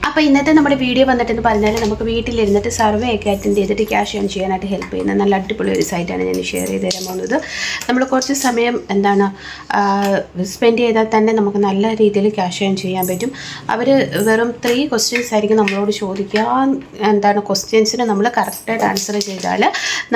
അപ്പോൾ ഇന്നത്തെ നമ്മുടെ വീഡിയോ വന്നിട്ടെന്ന് പറഞ്ഞാൽ നമുക്ക് വീട്ടിലിരുന്നിട്ട് സർവേ ഒക്കെ അറ്റൻഡ് ചെയ്തിട്ട് ക്യാഷ് ഏൺ ചെയ്യാനായിട്ട് ഹെൽപ്പ് ചെയ്യുന്ന നല്ല അടിപൊളി ഒരു സൈറ്റാണ് ഞാൻ ഷെയർ ചെയ്ത് തരാൻ പോകുന്നത്. നമ്മൾ കുറച്ച് സമയം സ്പെൻഡ് ചെയ്താൽ തന്നെ നമുക്ക് നല്ല രീതിയിൽ ക്യാഷ് ഏൺ ചെയ്യാൻ പറ്റും. അവർ വെറും 3 ക്വസ്റ്റ്യൻസ് ആയിരിക്കും നമ്മളോട് ചോദിക്കുക. ക്വസ്റ്റ്യൻസിന് നമ്മൾ കറക്റ്റായിട്ട് ആൻസർ ചെയ്താൽ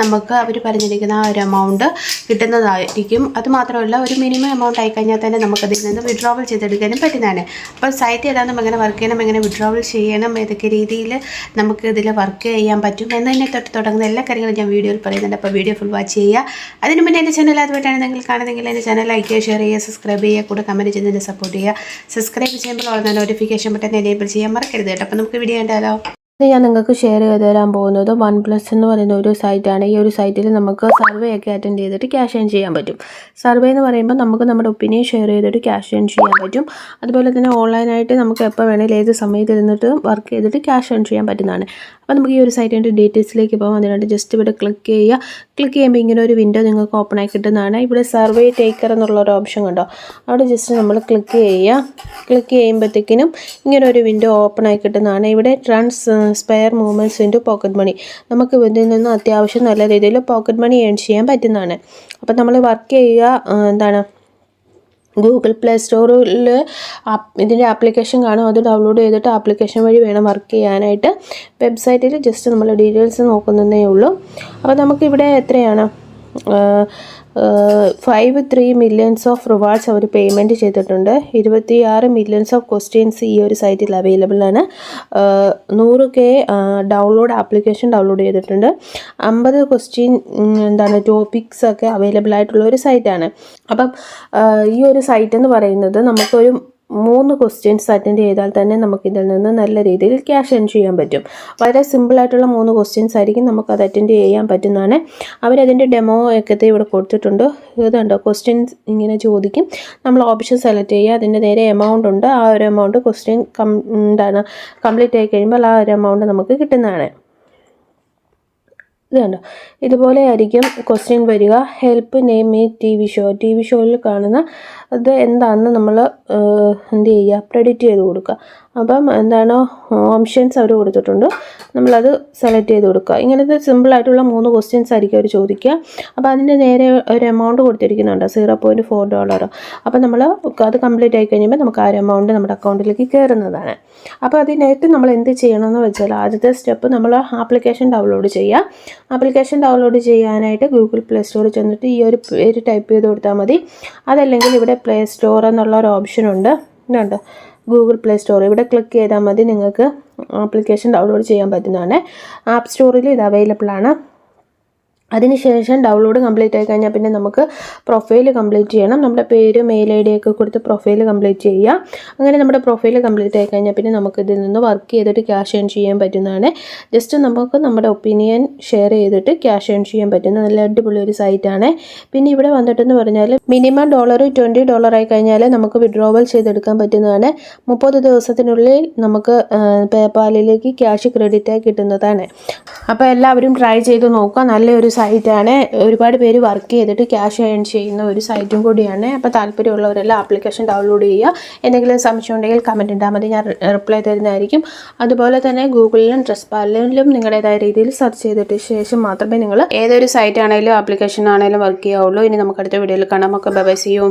നമുക്ക് അവർ പറഞ്ഞിരിക്കുന്ന ആ ഒരു എമൗണ്ട് കിട്ടുന്നതായിരിക്കും. അതുമാത്രമല്ല ഒരു മിനിമം എമൗണ്ട് ആയിക്കഴിഞ്ഞാൽ തന്നെ നമുക്കതിൽ നിന്ന് വിഡ്രോവൽ ചെയ്തെടുക്കാനും പറ്റുന്നതാണ്. അപ്പോൾ സൈറ്റ് ഏതാണെന്നും എങ്ങനെ വർക്ക് ചെയ്യണം, എങ്ങനെ വിഡ്രോവൽ ചെയ്യണം, ഏതൊക്കെ രീതിയിൽ നമുക്ക് ഇതിൽ വർക്ക് ചെയ്യാൻ പറ്റും എന്നതിനെ തുടങ്ങുന്ന എല്ലാ കാര്യങ്ങളും ഞാൻ വീഡിയോയിൽ പറയുന്നുണ്ട്. അപ്പോൾ വീഡിയോ ഫുൾ വാച്ച് ചെയ്യുക. അതിന് മുന്നേ എൻ്റെ ചാനൽ അതുമായിട്ടാണ് നിങ്ങൾ കാണുന്നതെങ്കിൽ എൻ്റെ ചാനൽ ലൈക്ക് ചെയ്യുക, ഷെയർ ചെയ്യുക, സബ്സ്ക്രൈബ് ചെയ്യുക, കൂടെ കമൻറ്റ് ചെയ്ത് എന്നെ സപ്പോർട്ട് ചെയ്യുക. സബ്സ്ക്രൈബ് ചെയ്യുമ്പോൾ ഉള്ള നോട്ടിഫിക്കേഷൻ ബട്ടൺ എനേബിൾ ചെയ്യാൻ മറക്കരുത് കേട്ടോ. അപ്പോൾ നമുക്ക് വീഡിയോ കണ്ടാലോ. ഞാൻ നിങ്ങൾക്ക് ഷെയർ ചെയ്ത് തരാൻ പോകുന്നത് OnePlus എന്ന് പറയുന്ന ഒരു സൈറ്റാണ്. ഈ ഒരു സൈറ്റിൽ നമുക്ക് സർവേ ഒക്കെ അറ്റൻഡ് ചെയ്തിട്ട് ക്യാഷ് ഏൺ ചെയ്യാൻ പറ്റും. സർവേ എന്ന് പറയുമ്പോൾ നമുക്ക് നമ്മുടെ ഒപ്പീനിയൻ ഷെയർ ചെയ്തിട്ട് ക്യാഷ് ഏൺ ചെയ്യാൻ പറ്റും. അതുപോലെ തന്നെ ഓൺലൈനായിട്ട് നമുക്ക് എപ്പോൾ വേണമെങ്കിലും ഏത് സമയത്ത് ഇരുന്നിട്ട് വർക്ക് ചെയ്തിട്ട് ക്യാഷ് ഏൺ ചെയ്യാൻ പറ്റുന്നതാണ്. അപ്പോൾ നമുക്ക് ഈ ഒരു സൈറ്റിൻ്റെ ഡീറ്റെയിൽസിലേക്ക് പോകാം. അതിനായിട്ട് ജസ്റ്റ് ഇവിടെ ക്ലിക്ക് ചെയ്യുക. ക്ലിക്ക് ചെയ്യുമ്പോൾ ഇങ്ങനെ ഒരു വിൻഡോ നിങ്ങൾക്ക് ഓപ്പൺ ആയി കിട്ടുന്നതാണ്. ഇവിടെ സർവേ ടേക്കർ എന്നുള്ളൊരു ഓപ്ഷൻ കണ്ടോ, അവിടെ ജസ്റ്റ് നമ്മൾ ക്ലിക്ക് ചെയ്യുക. ക്ലിക്ക് ചെയ്യുമ്പോഴത്തേക്കിനും ഇങ്ങനെ ഒരു വിൻഡോ ഓപ്പൺ ആയി കിട്ടുന്നതാണ്. ഇവിടെ spare movements into pocket money, നമുക്ക് ഇതിൽ നിന്ന് അത്യാവശ്യം നല്ല രീതിയിൽ പോക്കറ്റ് മണി ഏൺ ചെയ്യാൻ പറ്റുന്നതാണ്. അപ്പം നമ്മൾ വർക്ക് ചെയ്യുക ഗൂഗിൾ പ്ലേ സ്റ്റോറിൽ ഇതിൻ്റെ ആപ്ലിക്കേഷൻ കാണും. അത് ഡൗൺലോഡ് ചെയ്തിട്ട് ആപ്ലിക്കേഷൻ വഴി വേണം വർക്ക് ചെയ്യാനായിട്ട്. വെബ്സൈറ്റിൽ ജസ്റ്റ് നമ്മൾ ഡീറ്റെയിൽസ് നോക്കുന്നതേ ഉള്ളൂ. അപ്പോൾ നമുക്കിവിടെ എത്രയാണ് 53 മില്യൺസ് ഓഫ് റിവാർഡ്സ് അവർ പേയ്മെൻറ്റ് ചെയ്തിട്ടുണ്ട്. 26 മില്യൺസ് ഓഫ് ക്വസ്റ്റ്യൻസ് ഈ ഒരു സൈറ്റിൽ അവൈലബിൾ ആണ്. 100K ഡൗൺലോഡ് ആപ്ലിക്കേഷൻ ഡൗൺലോഡ് ചെയ്തിട്ടുണ്ട്. 50 ക്വസ്റ്റ്യൻ ടോപ്പിക്സ് ഒക്കെ അവൈലബിൾ ആയിട്ടുള്ള ഒരു സൈറ്റാണ്. അപ്പം ഈ ഒരു സൈറ്റ് എന്ന് പറയുന്നത് നമുക്കൊരു 3 ക്വസ്റ്റ്യൻസ് അറ്റൻഡ് ചെയ്താൽ തന്നെ നമുക്കിതിൽ നിന്ന് നല്ല രീതിയിൽ ക്യാഷ് ഏൺ ചെയ്യാൻ പറ്റും. വളരെ സിമ്പിളായിട്ടുള്ള 3 ക്വസ്റ്റ്യൻസ് ആയിരിക്കും നമുക്കത് അറ്റൻഡ് ചെയ്യാൻ പറ്റുന്നതാണ്. അവരതിൻ്റെ ഡെമോ ഒക്കെ ഇവിടെ കൊടുത്തിട്ടുണ്ട്. ഇതുണ്ടോ, ക്വസ്റ്റ്യൻസ് ഇങ്ങനെ ചോദിക്കും. നമ്മൾ ഓപ്ഷൻ സെലക്ട് ചെയ്യുക. അതിൻ്റെ നേരെ എമൗണ്ട് ഉണ്ട്. ആ ഒരു എമൗണ്ട് ക്വസ്റ്റ്യൻ കംപ്ലീറ്റ് ആയി കഴിയുമ്പോൾ ആ ഒരു എമൗണ്ട് നമുക്ക് കിട്ടുന്നതാണ്. ഇതുണ്ടോ, ഇതുപോലെ ആയിരിക്കും ക്വസ്റ്റ്യൻ വരിക. ഹെൽപ്പ് നെയിം മീ TV ഷോയിൽ കാണുന്ന അത് എന്താണെന്ന് നമ്മൾ എന്ത് ചെയ്യുക, പ്രെഡിക്റ്റ് ചെയ്ത് കൊടുക്കുക. അപ്പം ഓപ്ഷൻസ് അവർ കൊടുത്തിട്ടുണ്ട്, നമ്മളത് സെലക്ട് ചെയ്ത് കൊടുക്കുക. ഇങ്ങനത്തെ സിമ്പിളായിട്ടുള്ള 3 ക്വസ്റ്റ്യൻസ് ആയിരിക്കും അവർ ചോദിക്കുക. അപ്പോൾ അതിൻ്റെ നേരെ ഒരു എമൗണ്ട് കൊടുത്തിരിക്കുന്നുണ്ട്, $0.4. അപ്പോൾ നമ്മൾ അത് കംപ്ലീറ്റ് ആയി കഴിയുമ്പോൾ നമുക്ക് ആ ഒരു എമൗണ്ട് നമ്മുടെ അക്കൗണ്ടിലേക്ക് കയറുന്നതാണ്. അപ്പോൾ അതിനായിട്ട് നമ്മൾ എന്ത് ചെയ്യണമെന്ന് വെച്ചാൽ ആദ്യത്തെ സ്റ്റെപ്പ് നമ്മൾ ആപ്ലിക്കേഷൻ ഡൗൺലോഡ് ചെയ്യുക. ആപ്ലിക്കേഷൻ ഡൗൺലോഡ് ചെയ്യാനായിട്ട് ഗൂഗിൾ പ്ലേ സ്റ്റോറിൽ ചെന്നിട്ട് ഈ ഒരു പേര് ടൈപ്പ് ചെയ്ത് കൊടുത്താൽ മതി. അതല്ലെങ്കിൽ ഇവിടെ പ്ലേ സ്റ്റോർ എന്നുള്ള ഒരു ഓപ്ഷൻ ഉണ്ട്, ഇതുണ്ട് ഗൂഗിൾ പ്ലേ സ്റ്റോർ. ഇവിടെ ക്ലിക്ക് ചെയ്താൽ മതി, നിങ്ങൾക്ക് ആപ്ലിക്കേഷൻ ഡൗൺലോഡ് ചെയ്യാൻ പറ്റുന്നതാണ്. ആപ്പ് സ്റ്റോറിൽ ഇത് അവൈലബിൾ ആണ്. അതിനുശേഷം ഡൗൺലോഡ് കംപ്ലീറ്റ് ആയി കഴിഞ്ഞാൽ പിന്നെ നമുക്ക് പ്രൊഫൈൽ കംപ്ലീറ്റ് ചെയ്യണം. നമ്മുടെ പേര്, മെയിൽ ID ഒക്കെ കൊടുത്ത് പ്രൊഫൈൽ കംപ്ലീറ്റ് ചെയ്യുക. അങ്ങനെ നമ്മുടെ പ്രൊഫൈൽ കംപ്ലീറ്റ് ആയി കഴിഞ്ഞാൽ പിന്നെ നമുക്ക് ഇതിൽ നിന്ന് വർക്ക് ചെയ്തിട്ട് ക്യാഷ് ഏൺ ചെയ്യാൻ പറ്റുന്നതാണ്. ജസ്റ്റ് നമുക്ക് നമ്മുടെ ഒപ്പീനിയൻ ഷെയർ ചെയ്തിട്ട് ക്യാഷ് ഏൺ ചെയ്യാൻ പറ്റുന്ന നല്ല അടിപൊളി ഒരു സൈറ്റാണ്. പിന്നെ ഇവിടെ വന്നിട്ടെന്ന് പറഞ്ഞാൽ മിനിമം $20 ആയി കഴിഞ്ഞാൽ നമുക്ക് വിഡ്രോവൽ ചെയ്തെടുക്കാൻ പറ്റുന്നതാണ്. 30 ദിവസത്തിനുള്ളിൽ നമുക്ക് പേപാലിലേക്ക് ക്യാഷ് ക്രെഡിറ്റ് ആയി കിട്ടുന്നതാണ്. അപ്പോൾ എല്ലാവരും ട്രൈ ചെയ്ത് നോക്കുക. നല്ലൊരു സൈറ്റാണ്. ഒരുപാട് പേര് വർക്ക് ചെയ്തിട്ട് ക്യാഷ് ഏൺ ചെയ്യുന്ന ഒരു സൈറ്റും കൂടിയാണ്. അപ്പോൾ താല്പര്യമുള്ളവരെല്ലാം ആപ്ലിക്കേഷൻ ഡൗൺലോഡ് ചെയ്യുക. എന്തെങ്കിലും സംശയം ഉണ്ടെങ്കിൽ കമൻറ്റ് ഇട്ടാൽ മതി, ഞാൻ റിപ്ലൈ തരുന്നതായിരിക്കും. അതുപോലെ തന്നെ ഗൂഗിളിലും ട്രസ്റ്റ്പാഡിലും നിങ്ങളുടേതായ രീതിയിൽ സെർച്ച് ചെയ്തിട്ട് ശേഷം മാത്രമേ നിങ്ങൾ ഏതൊരു സൈറ്റ് ആണെങ്കിലും ആപ്ലിക്കേഷൻ ആണെങ്കിലും വർക്ക് ചെയ്യാവുള്ളൂ. ഇനി നമുക്ക് അടുത്ത വീഡിയോയിൽ കാണാം. ഒക്കെ ബൈ, സീ യു.